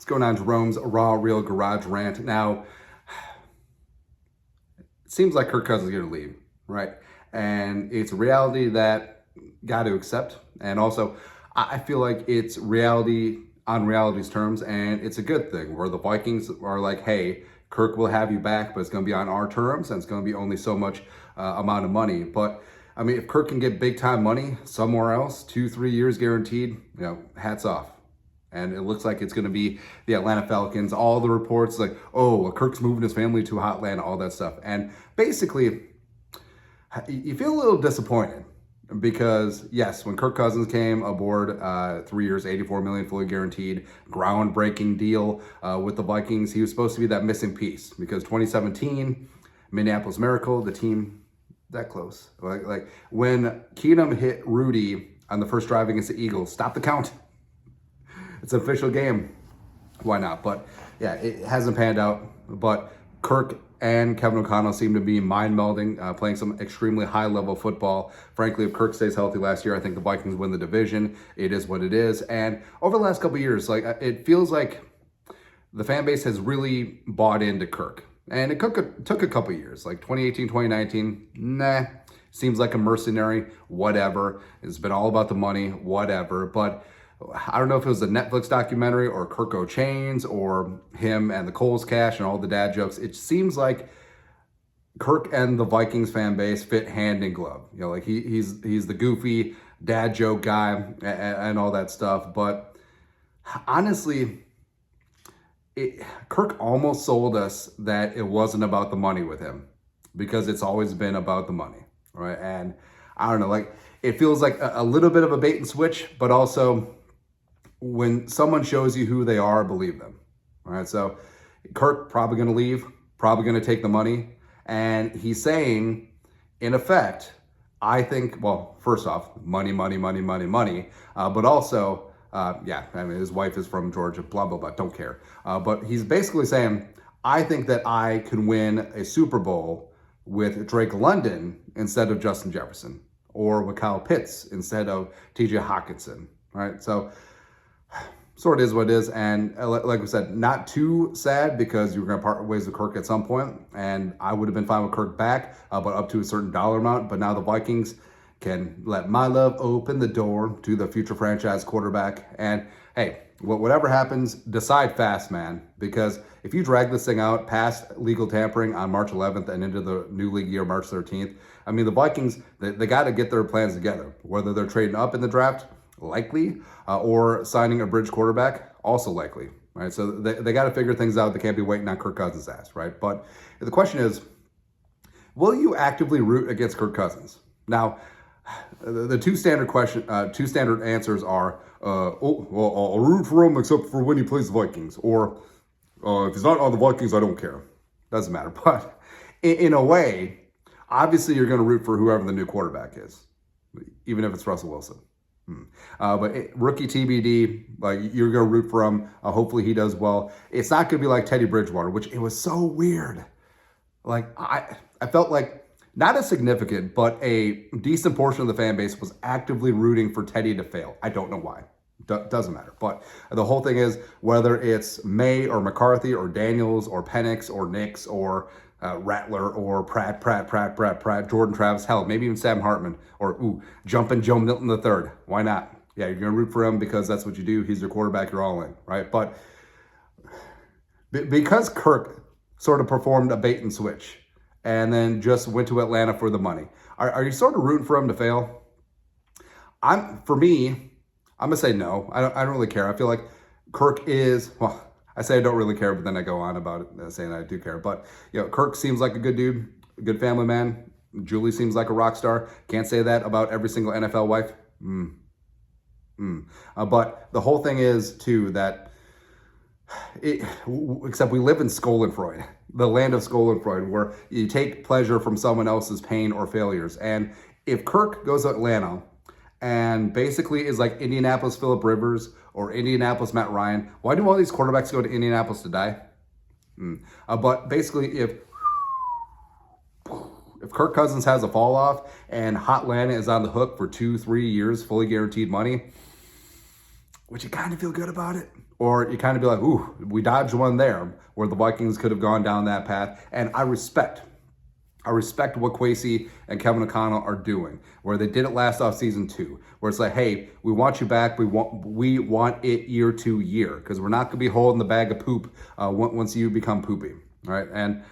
going on Jerome's Raw Real Garage rant. Now, it seems like Kirk Cousins is going to leave, right? And it's a reality that got to accept. And also, I feel like it's reality on reality's terms, and it's a good thing where the Vikings are like, hey, Kirk will have you back, but it's going to be on our terms, and it's going to be only so much amount of money. But I mean, if Kirk can get big time money somewhere else, 2-3 years guaranteed, hats off. And it looks like it's going to be the Atlanta Falcons. All the reports like, oh, Kirk's moving his family to Atlanta, all that stuff. And basically, you feel a little disappointed because, yes, when Kirk Cousins came aboard, 3 years, $84 million fully guaranteed, groundbreaking deal with the Vikings, he was supposed to be that missing piece because 2017, Minneapolis Miracle, the team that close. Like when Keenum hit Rudy on the first drive against the Eagles, stop the count. It's an official game. Why not? But yeah, it hasn't panned out. But Kirk and Kevin O'Connell seem to be mind-melding, playing some extremely high-level football. Frankly, if Kirk stays healthy last year, I think the Vikings win the division. It is what it is. And over the last couple of years, like it feels like the fan base has really bought into Kirk. And it took a couple of years, like 2018, 2019, nah, seems like a mercenary, whatever. It's been all about the money, whatever. But I don't know if it was a Netflix documentary or Kirk O'Chains or him and the Coles cash and all the dad jokes. It seems like Kirk and the Vikings fan base fit hand in glove. Like he's the goofy dad joke guy and all that stuff. But honestly, Kirk almost sold us that it wasn't about the money with him because it's always been about the money, right? And I don't know, like it feels like a little bit of a bait and switch, but also when someone shows you who they are, believe them, right? So Kirk probably going to leave, probably going to take the money, and he's saying, in effect, I think, well, first off, money, but also, yeah, I mean, his wife is from Georgia, blah, blah, blah, don't care. But he's basically saying, I think that I can win a Super Bowl with Drake London instead of Justin Jefferson, or with Kyle Pitts instead of TJ Hawkinson, right? So, sort of is what it is. And like we said, not too sad because you were going to part ways with Kirk at some point, and I would have been fine with Kirk back, but up to a certain dollar amount. But now the Vikings can let my love open the door to the future franchise quarterback. And hey, whatever happens, decide fast, man. Because if you drag this thing out past legal tampering on March 11th and into the new league year, March 13th, I mean, the Vikings, they got to get their plans together. Whether they're trading up in the draft, likely, or signing a bridge quarterback, also likely, right? So they got to figure things out. They can't be waiting on Kirk Cousins' ass, right? But the question is, will you actively root against Kirk Cousins? Now, the two standard answers are, oh, well, I'll root for him except for when he plays the Vikings, or if he's not on the Vikings, I don't care. Doesn't matter. But in a way, obviously you're going to root for whoever the new quarterback is, even if it's Russell Wilson. But rookie TBD, like you're going to root for him. Hopefully he does well. It's not going to be like Teddy Bridgewater, which it was so weird. Like I felt like not as significant, but a decent portion of the fan base was actively rooting for Teddy to fail. I don't know why. Doesn't matter. But the whole thing is, whether it's May or McCarthy or Daniels or Penix or Nix or Rattler or Pratt, Jordan Travis, hell, maybe even Sam Hartman or jumping Joe Milton III. Why not? Yeah, you're going to root for him because that's what you do. He's your quarterback. You're all in, right? But because Kirk sort of performed a bait and switch and then just went to Atlanta for the money, are you sort of rooting for him to fail? For me, I'm going to say no. I don't really care. I feel like Kirk is, well, I say I don't really care, but then I go on about it saying I do care. But, Kirk seems like a good dude, a good family man. Julie seems like a rock star. Can't say that about every single NFL wife. But the whole thing is, too, that except we live in SKOLenfreude, the land of SKOLenfreude, where you take pleasure from someone else's pain or failures. And if Kirk goes to Atlanta and basically is like Indianapolis Phillip Rivers or Indianapolis Matt Ryan, why do all these quarterbacks go to Indianapolis to die? But basically, if Kirk Cousins has a fall off and Hot Atlanta is on the hook for 2-3 years, fully guaranteed money, would you kind of feel good about it? or you kind of be like, ooh, we dodged one there, where the Vikings could have gone down that path. And I respect what Kwesi and Kevin O'Connell are doing, where they did it last offseason too, where it's like, hey, we want you back. We want it year to year, because we're not going to be holding the bag of poop once you become poopy, right? And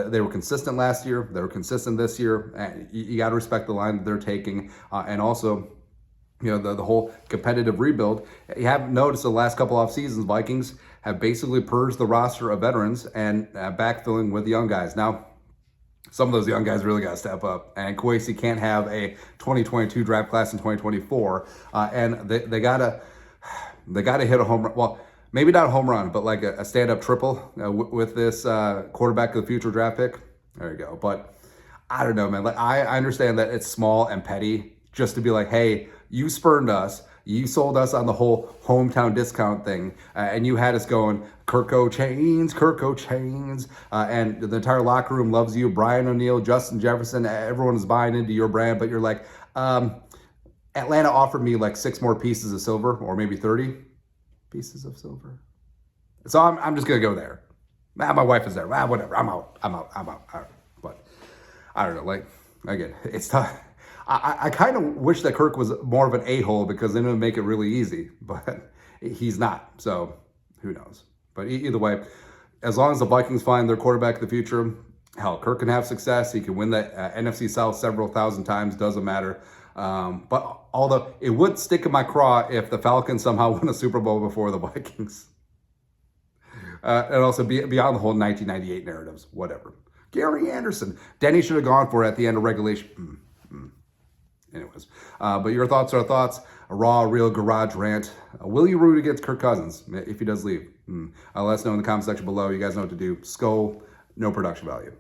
they were consistent last year. They were consistent this year. And you got to respect the line that they're taking. And also, the whole competitive rebuild. You haven't noticed the last couple off seasons, Vikings have basically purged the roster of veterans and backfilling with young guys. Now, some of those young guys really got to step up, and Kwesi can't have a 2022 draft class in 2024, and they gotta hit a home run. Well, maybe not a home run, but like a stand-up triple with this quarterback of the future draft pick. There you go. But I don't know, man. Like I understand that it's small and petty just to be like, hey, you spurned us. You sold us on the whole hometown discount thing, and you had us going, Kirko chains, and the entire locker room loves you. Brian O'Neill, Justin Jefferson, everyone is buying into your brand, but you're like, Atlanta offered me like 6 more pieces of silver, or maybe 30 pieces of silver. So I'm just gonna go there. My wife is there. Whatever. I'm out. But I don't know. Like, again, it's tough. I kind of wish that Kirk was more of an a-hole, because then it would make it really easy, but he's not. So who knows? But either way, as long as the Vikings find their quarterback of the future, hell, Kirk can have success. He can win that NFC South several thousand times. Doesn't matter. But although it would stick in my craw if the Falcons somehow win a Super Bowl before the Vikings. And also beyond the whole 1998 narratives, whatever. Gary Anderson. Denny should have gone for it at the end of regulation. Anyways, but your thoughts are thoughts. A raw, real garage rant. Will you root against Kirk Cousins if he does leave? Let us know in the comment section below. You guys know what to do. Skol, no production value.